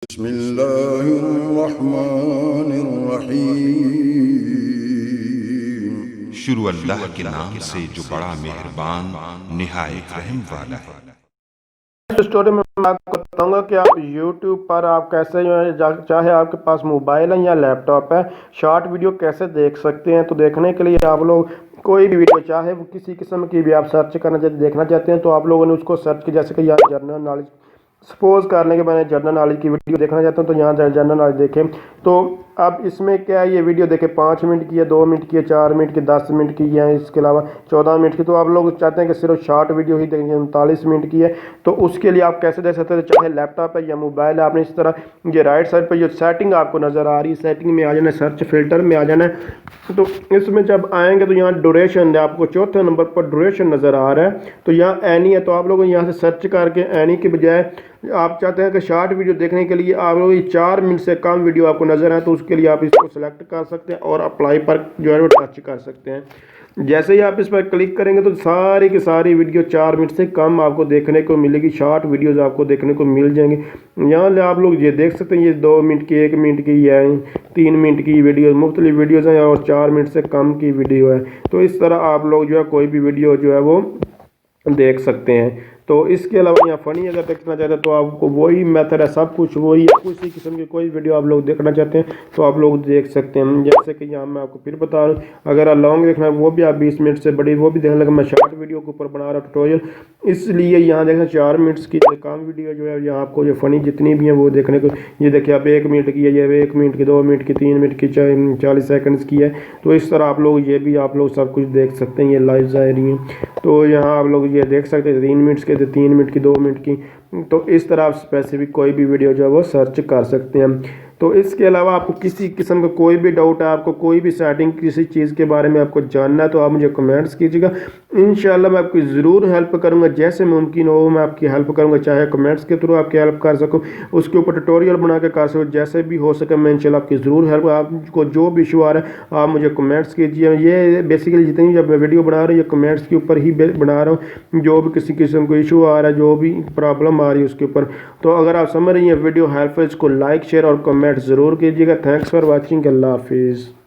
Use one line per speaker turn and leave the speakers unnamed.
बिस्मिल्लाहिर्रहमानिर्रहीम।
शुरू अल्लाह के नाम से जो बड़ा मेहरबान निहायत रहम वाला है।
इस स्टोरी में मैं आपको बताऊंगा कि आप YouTube पर आप कैसे जो है चाहे आपके पास मोबाइल है या लैपटॉप है, शॉर्ट वीडियो कैसे देख सकते हैं। तो देखने के लिए आप लोग कोई भी वीडियो, चाहे वो किसी किस्म की भी आप सर्च करना देखना चाहते हैं, तो आप लोगों ने उसको सर्च किया। जैसे कि यहाँ जनरल नॉलेज, सपोज कर लें कि मैंने जनरल नॉलेज की वीडियो देखना चाहता हूँ, तो यहाँ जनरल नॉलेज देखें। तो अब इसमें क्या है, ये वीडियो देखें 5 मिनट की है, 2 मिनट की है, 4 मिनट की, 10 मिनट की है, इसके अलावा 14 मिनट की। तो आप लोग चाहते हैं कि सिर्फ शॉर्ट वीडियो ही देखेंगे, 39 मिनट की है। तो उसके लिए आप कैसे देख सकते हैं, चाहे लैपटॉप है या मोबाइल है। आपने इस तरह ये राइट साइड पर जो सेटिंग आपको नज़र आ रही है, सेटिंग में आ जाना है, सर्च फिल्टर में आ जाना है। तो इसमें जब आएंगे तो यहाँ ड्यूरेशन, आपको चौथे नंबर पर ड्यूरेशन नज़र आ रहा है। तो यहाँ एनी है, तो आप लोग यहाँ से सर्च करके एनी के बजाय आप चाहते हैं कि शॉर्ट वीडियो देखने के लिए आप लोग 4 मिनट से कम वीडियो आपको नज़र आए, तो उसके लिए आप इसको सेलेक्ट कर सकते हैं और अप्लाई पर जो है वो टच कर सकते हैं। जैसे ही आप इस पर क्लिक करेंगे तो सारी की सारी वीडियो 4 मिनट से कम आपको देखने को मिलेगी, शॉर्ट वीडियोस आपको देखने को मिल जाएंगे। यहाँ आप लोग ये देख सकते हैं, ये 2 मिनट की, 1 मिनट की है, 3 मिनट की वीडियो, मुख्तलिफ वीडियोज़ हैं और 4 मिनट से कम की वीडियो है। तो इस तरह आप लोग जो है कोई भी वीडियो जो है वो देख सकते हैं। तो इसके अलावा यहाँ फ़नी अगर देखना चाहते हैं तो आपको वही मेथड है, सब कुछ वही है। किसी किस्म की कोई वीडियो आप लोग देखना चाहते हैं तो आप लोग देख सकते हैं। जैसे कि यहाँ मैं आपको फिर बता रहा हूँ, अगर आप लॉन्ग देखना है वो भी आप 20 मिनट से बड़ी वो भी देखने लगे। मैं शॉर्ट वीडियो के ऊपर बना रहा हूँ ट्यूटोरियल, इसलिए यहाँ देखना 4 मिनट्स की कम वीडियो जो है यहाँ आपको जो फ़नी जितनी भी हैं वो देखने को। ये देखिए आप 1 मिनट की है, ये 1 मिनट की, 2 मिनट की, 3 मिनट की, 40 सेकंड्स की है। तो इस तरह आप लोग ये भी आप लोग सब कुछ देख सकते हैं, ये लाइव जाहिर है। तो यहाँ आप लोग ये देख सकते हैं 3 मिनट्स के, 3 मिनट की, 2 मिनट की। तो इस तरह आप स्पेसिफिक कोई भी वीडियो जो है वो सर्च कर सकते हैं। तो इसके अलावा आपको किसी किस्म का कोई भी डाउट है, आपको कोई भी सेटिंग किसी चीज़ के बारे में आपको जानना है, तो आप मुझे कमेंट्स कीजिएगा। इंशाल्लाह मैं आपकी ज़रूर हेल्प करूंगा, जैसे मुमकिन हो मैं आपकी हेल्प करूंगा। चाहे कमेंट्स के थ्रू आपकी हेल्प कर सकूं, उसके ऊपर ट्यूटोरियल बना के कर सकूं, जैसे भी हो सके मैं इंशाल्लाह आपकी ज़रूर हेल्प। आपको जो भी इशू आ रहा है आप मुझे कमेंट्स कीजिए। ये बेसिकली जितनी जब मैं वीडियो बना रहा हूँ ये कमेंट्स के ऊपर ही बना रहा हूँ, जो भी किसी किस्म को इशू आ रहा है, जो भी प्रॉब्लम आ रही है उसके ऊपर। तो अगर आप समझ रही हैं वीडियो हेल्पफुल, इसको लाइक, शेयर और कमेंट ज़रूर कीजिएगा। Thanks for watching. अल्लाह हाफिज़।